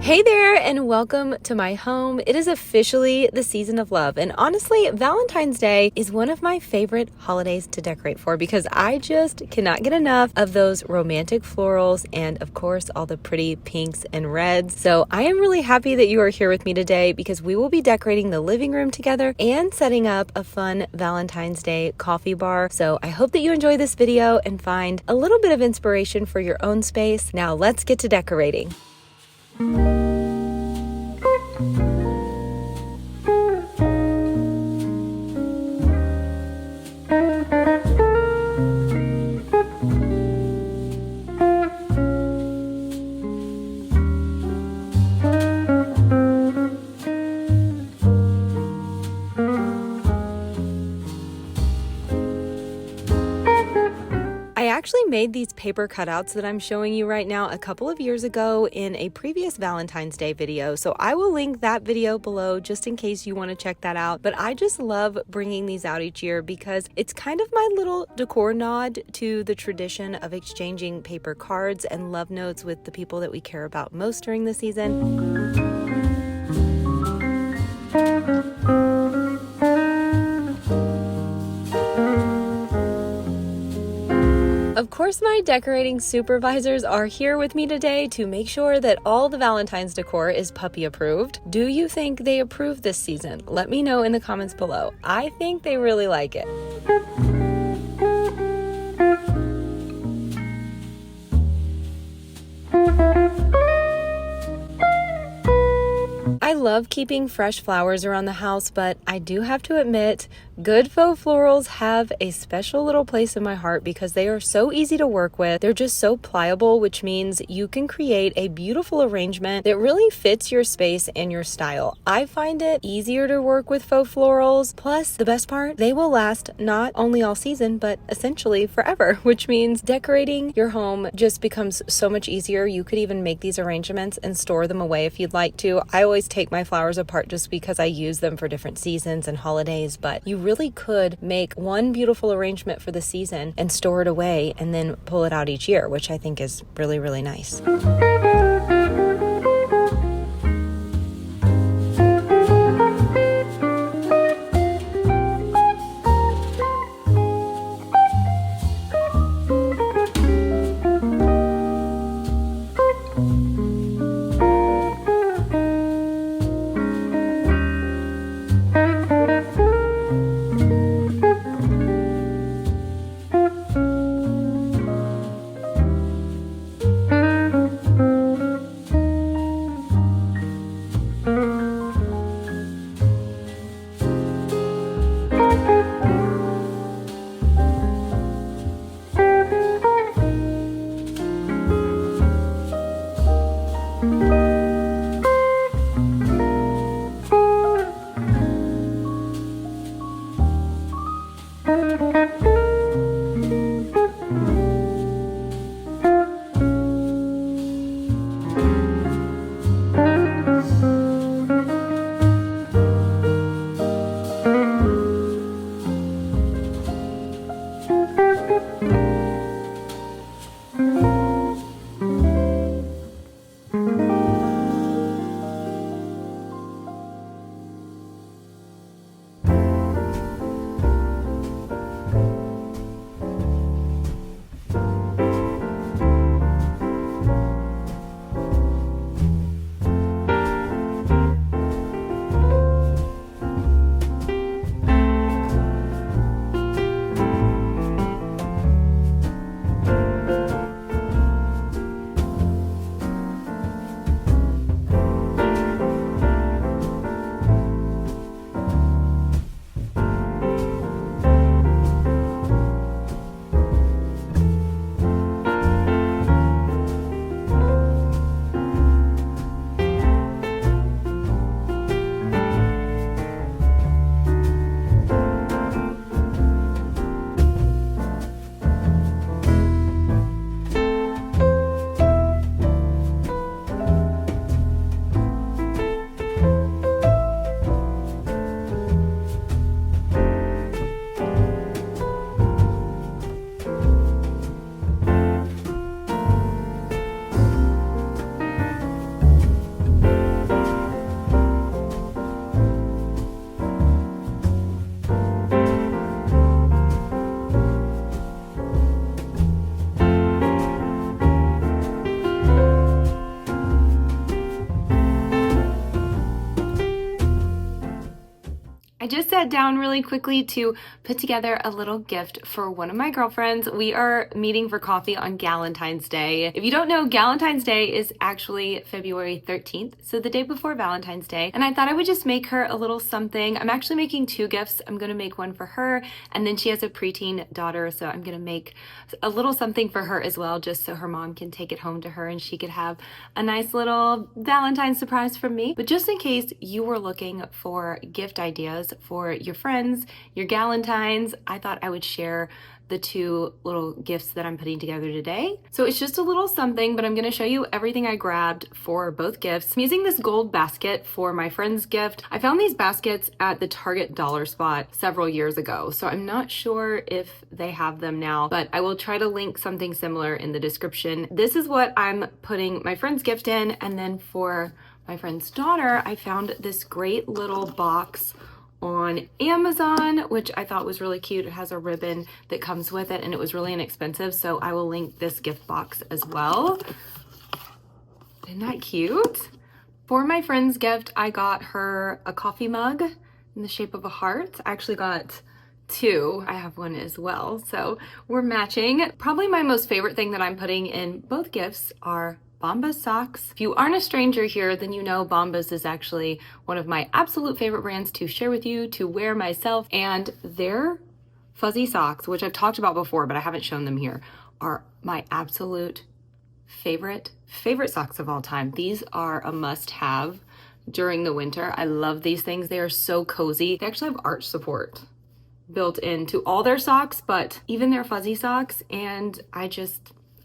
Hey there, and welcome to my home. It is officially the season of love, and honestly, Valentine's Day is one of my favorite holidays to decorate for because I just cannot get enough of those romantic florals and, of course, all the pretty pinks and reds. So I am really happy that you are here with me today because we will be decorating the living room together and setting up a fun Valentine's Day coffee bar. So I hope that you enjoy this video and find a little bit of inspiration for your own space. Now let's get to decorating. I actually made these paper cutouts that I'm showing you right now a couple of years ago in a previous Valentine's Day video, so I will link that video below just in case you want to check that out. But I just love bringing these out each year because it's kind of my little decor nod to the tradition of exchanging paper cards and love notes with the people that we care about most during the season. Of course, my decorating supervisors are here with me today to make sure that all the Valentine's decor is puppy approved. Do you think they approve this season? Let me know in the comments below. I think they really like it. I love keeping fresh flowers around the house, but I do have to admit, good faux florals have a special little place in my heart because they are so easy to work with. They're just so pliable, which means you can create a beautiful arrangement that really fits your space and your style. I find it easier to work with faux florals. Plus, the best part, they will last not only all season, but essentially forever, which means decorating your home just becomes so much easier. You could even make these arrangements and store them away if you'd like to. I always take my flowers apart just because I use them for different seasons and holidays, but you really could make one beautiful arrangement for the season and store it away and then pull it out each year, which I think is really, really nice. I just sat down really quickly to put together a little gift for one of my girlfriends. We are meeting for coffee on Galentine's Day. If you don't know, Galentine's Day is actually February 13th, so the day before Valentine's Day. And I thought I would just make her a little something. I'm actually making two gifts. I'm gonna make one for her, and then she has a preteen daughter, so I'm gonna make a little something for her as well, just so her mom can take it home to her and she could have a nice little Valentine's surprise from me. But just in case you were looking for gift ideas for your friends, your Galentines, I thought I would share the two little gifts that I'm putting together today. So it's just a little something, but I'm gonna show you everything I grabbed for both gifts. I'm using this gold basket for my friend's gift. I found these baskets at the Target dollar spot several years ago, so I'm not sure if they have them now, but I will try to link something similar in the description. This is what I'm putting my friend's gift in, and then for my friend's daughter, I found this great little box on Amazon, which I thought was really cute. It has a ribbon that comes with it, and it was really inexpensive, so I will link this gift box as well. Isn't that cute? For my friend's gift, I got her a coffee mug in the shape of a heart. I actually got two. I have one as well, so we're matching. Probably my most favorite thing that I'm putting in both gifts are Bombas socks. If you aren't a stranger here, then you know Bombas is actually one of my absolute favorite brands to share with you, to wear myself, and their fuzzy socks, which I've talked about before, but I haven't shown them here, are my absolute favorite socks of all time. These are a must-have during the winter. I love these things. They are so cozy. They actually have arch support built into all their socks, but even their fuzzy socks, and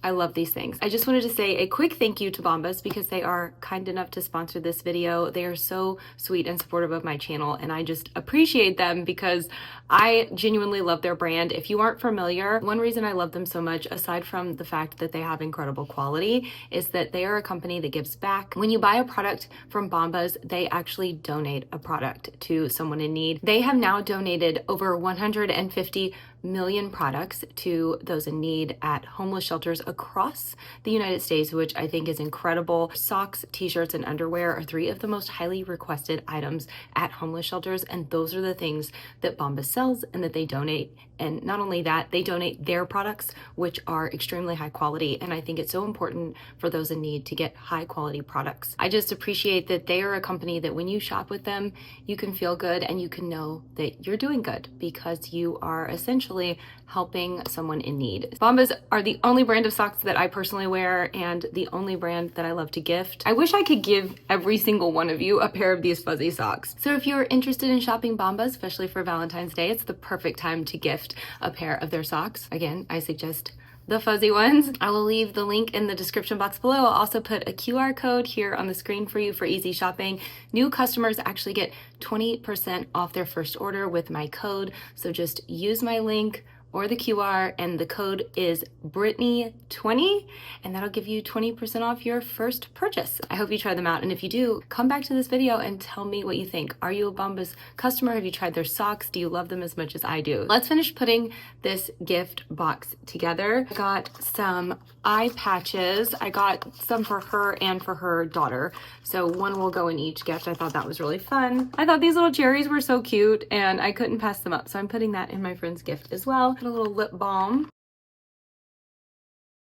I love these things. I just wanted to say a quick thank you to Bombas because they are kind enough to sponsor this video. They are so sweet and supportive of my channel, and I just appreciate them because I genuinely love their brand. If you aren't familiar, one reason I love them so much, aside from the fact that they have incredible quality, is that they are a company that gives back. When you buy a product from Bombas, they actually donate a product to someone in need. They have now donated over 150 million products to those in need at homeless shelters across the United States, which I think is incredible. Socks, t-shirts, and underwear are three of the most highly requested items at homeless shelters, and those are the things that Bombas sells and that they donate. And not only that, they donate their products, which are extremely high quality, and I think it's so important for those in need to get high quality products. I just appreciate that they are a company that when you shop with them, you can feel good and you can know that you're doing good because you are essentially helping someone in need. Bombas are the only brand of socks that I personally wear and the only brand that I love to gift. I wish I could give every single one of you a pair of these fuzzy socks. So if you're interested in shopping Bombas, especially for Valentine's Day, it's the perfect time to gift a pair of their socks. Again, I suggest the fuzzy ones. I will leave the link in the description box below. I'll also put a QR code here on the screen for you for easy shopping. New customers actually get 20% off their first order with my code. So just use my link or the QR, and the code is Brittney20, and that'll give you 20% off your first purchase. I hope you try them out, and if you do, come back to this video and tell me what you think. Are you a Bombas customer? Have you tried their socks? Do you love them as much as I do? Let's finish putting this gift box together. I got some eye patches. I got some for her and for her daughter, so one will go in each gift. I thought that was really fun. I thought these little cherries were so cute, and I couldn't pass them up, so I'm putting that in my friend's gift as well. A little lip balm.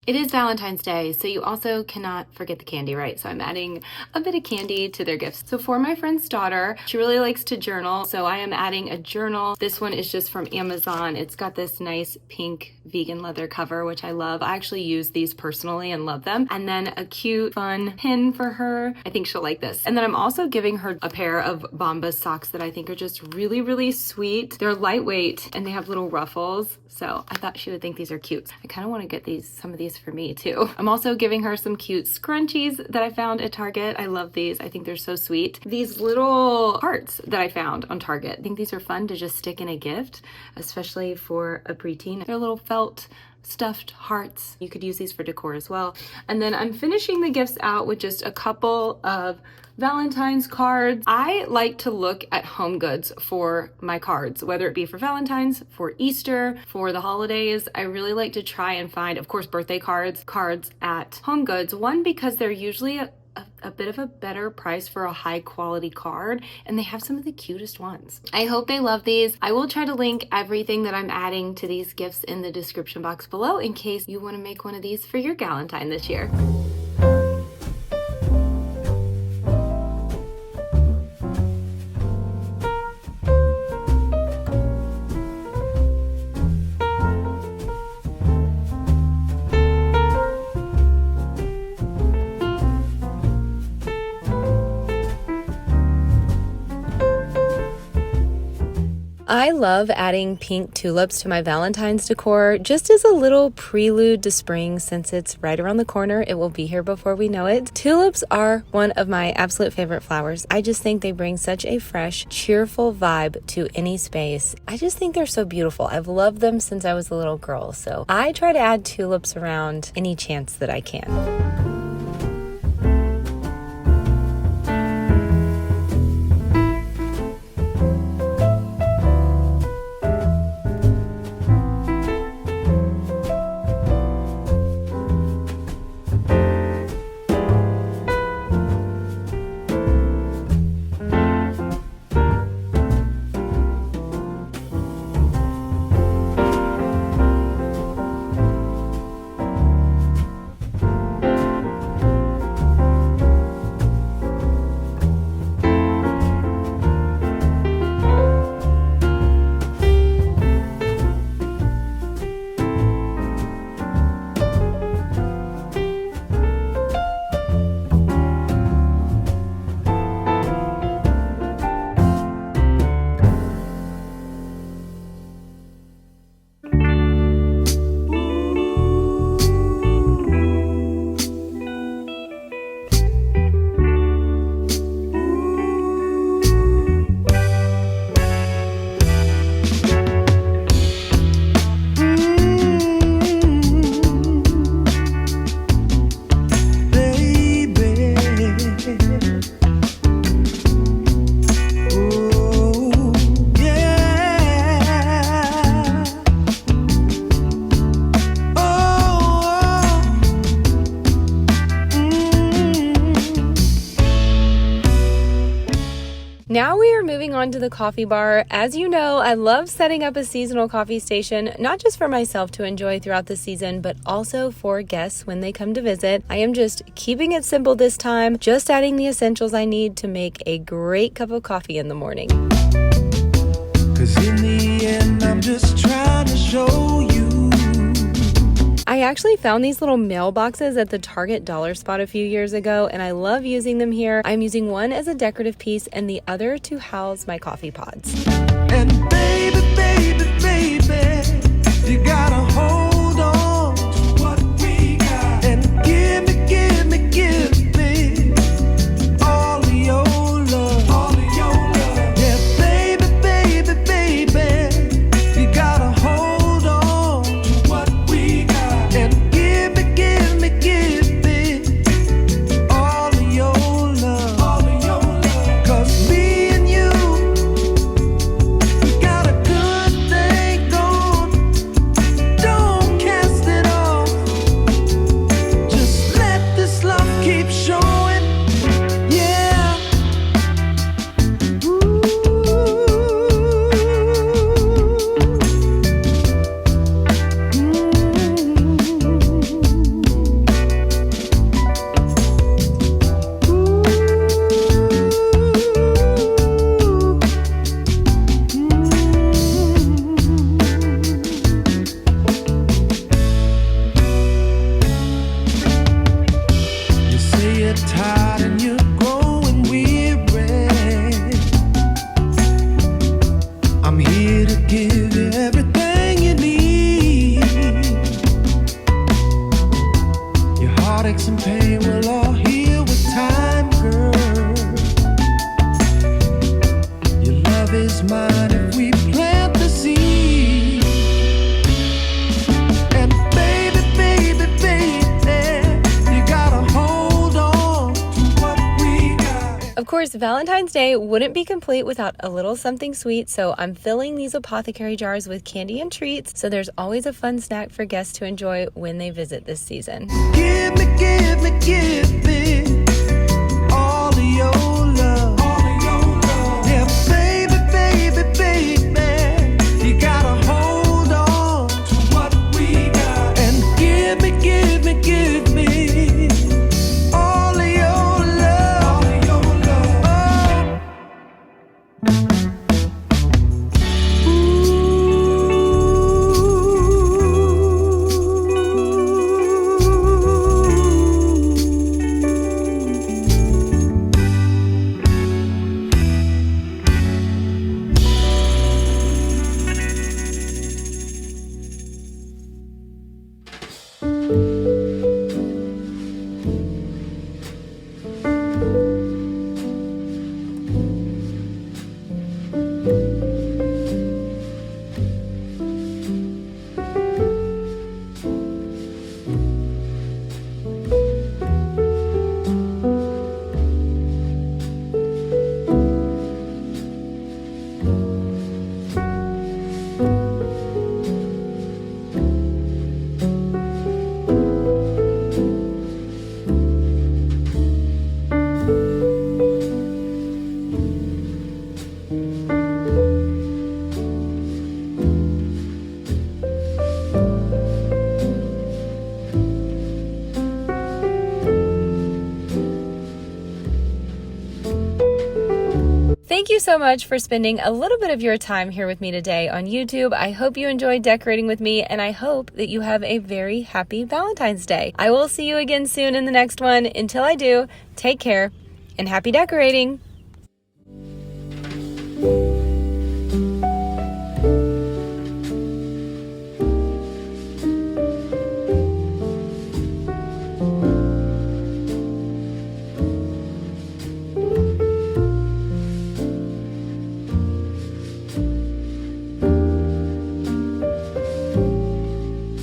It is Valentine's Day, so you also cannot forget the candy, right? So I'm adding a bit of candy to their gifts. So for my friend's daughter, she really likes to journal, so I am adding a journal. This one is just from Amazon. It's got this nice pink vegan leather cover, which I love. I actually use these personally and love them. And then a cute, fun pin for her. I think she'll like this. And then I'm also giving her a pair of Bombas socks that I think are just really, really sweet. They're lightweight and they have little ruffles, so I thought she would think these are cute. I kind of want to get some of these for me too. I'm also giving her some cute scrunchies that I found at Target. I love these. I think they're so sweet. These little hearts that I found on Target. I think these are fun to just stick in a gift, especially for a preteen. They're little felt stuffed hearts. You could use these for decor as well. And then I'm finishing the gifts out with just a couple of Valentine's cards. I like to look at home goods for my cards, whether it be for Valentine's, for Easter, for the holidays. I really like to try and find, of course, birthday cards at home goods. One, because they're usually a a bit of a better price for a high quality card, and they have some of the cutest ones. I hope they love these. I will try to link everything that I'm adding to these gifts in the description box below in case you want to make one of these for your Galentine this year. I love adding pink tulips to my Valentine's decor just as a little prelude to spring. Since it's right around the corner, it will be here before we know it. Tulips are one of my absolute favorite flowers. I just think they bring such a fresh, cheerful vibe to any space. I just think they're so beautiful. I've loved them since I was a little girl, so I try to add tulips around any chance that I can. Now we are moving on to the coffee bar. As you know, I love setting up a seasonal coffee station, not just for myself to enjoy throughout the season, but also for guests when they come to visit. I am just keeping it simple this time, just adding the essentials I need to make a great cup of coffee in the morning. 'Cause in the end, I'm just trying to show you. I actually found these little mailboxes at the Target dollar spot a few years ago, and I love using them here. I'm using one as a decorative piece and the other to house my coffee pods. And baby, baby, baby, you gotta hold on to what we got. And give me, give me, give me all of your love. All of your love. Yeah, baby, baby, baby, you gotta hold on to what we got. And give me, give me, give me all of your love. All of your love. 'Cause me and you, we got a good thing going. Don't cast it off. Just let this love keep showing. Yeah. Ooh. You say you're tired and you're growing weary. I'm here to give you everything you need. Your heartaches and pain will all heal with time, girl. Your love is mine if we plant the seed. And baby, baby, baby, you gotta hold on to what we got. Of course, Valentine's Day wouldn't be complete without a little something sweet, so I'm filling these apothecary jars with candy and treats, so there's always a fun snack for guests to enjoy when they visit this season. Give me, give me, give me Thank you so much for spending a little bit of your time here with me today on YouTube. I hope you enjoyed decorating with me, and I hope that you have a very happy Valentine's Day. I will see you again soon in the next one. Until I do, take care and happy decorating.